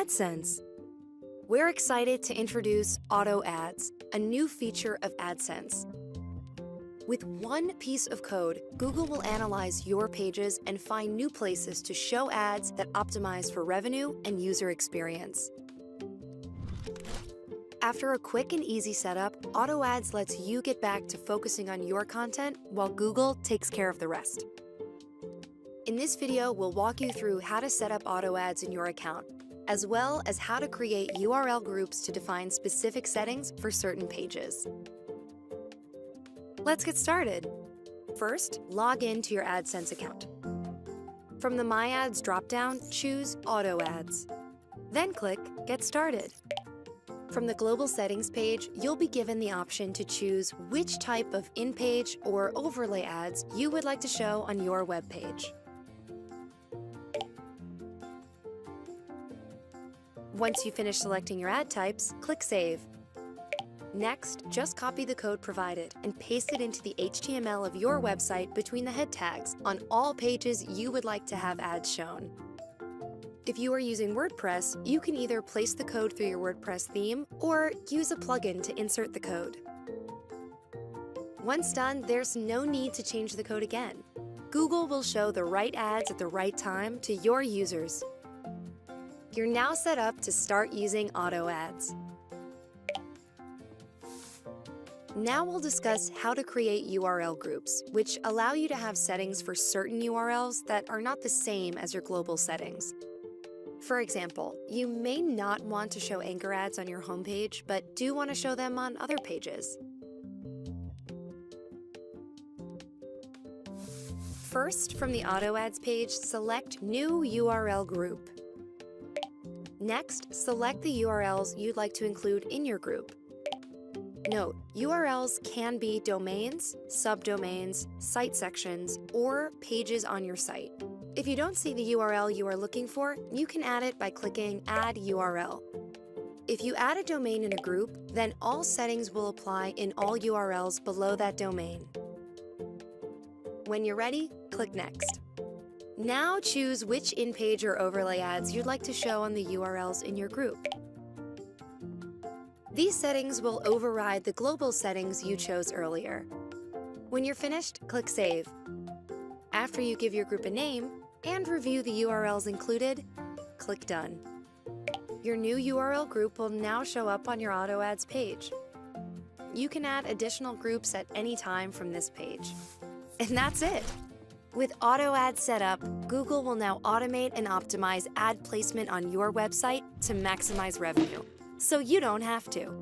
Adsense. We're excited to introduce Auto Ads, a new feature of Adsense. With one piece of code, Google will analyze your pages and find new places to show ads that optimize for revenue and user experience. After a quick and easy setup, Auto Ads lets you get back to focusing on your content while Google takes care of the rest. In this video, we'll walk you through how to set up Auto Ads in your account, as well as how to create URL groups to define specific settings for certain pages. Let's get started. First, log in to your AdSense account. From the My Ads dropdown, choose Auto Ads. Then click Get Started. From the Global Settings page, you'll be given the option to choose which type of in-page or overlay ads you would like to show on your web page. Once you finish selecting your ad types, click Save. Next, just copy the code provided and paste it into the HTML of your website between the head tags on all pages you would like to have ads shown. If you are using WordPress, you can either place the code through your WordPress theme or use a plugin to insert the code. Once done, there's no need to change the code again. Google will show the right ads at the right time to your users. You're now set up to start using Auto Ads. Now we'll discuss how to create URL groups, which allow you to have settings for certain URLs that are not the same as your global settings. For example, you may not want to show anchor ads on your homepage, but do want to show them on other pages. First, from the Auto Ads page, select New URL Group. Next, select the URLs you'd like to include in your group. Note, URLs can be domains, subdomains, site sections, or pages on your site. If you don't see the URL you are looking for, you can add it by clicking Add URL. If you add a domain in a group, then all settings will apply in all URLs below that domain. When you're ready, click Next. Now choose which in-page or overlay ads you'd like to show on the URLs in your group. These settings will override the global settings you chose earlier. When you're finished, click Save. After you give your group a name and review the URLs included, click Done. Your new URL group will now show up on your Auto Ads page. You can add additional groups at any time from this page. And that's it! With Auto Ads set up, Google will now automate and optimize ad placement on your website to maximize revenue, so you don't have to.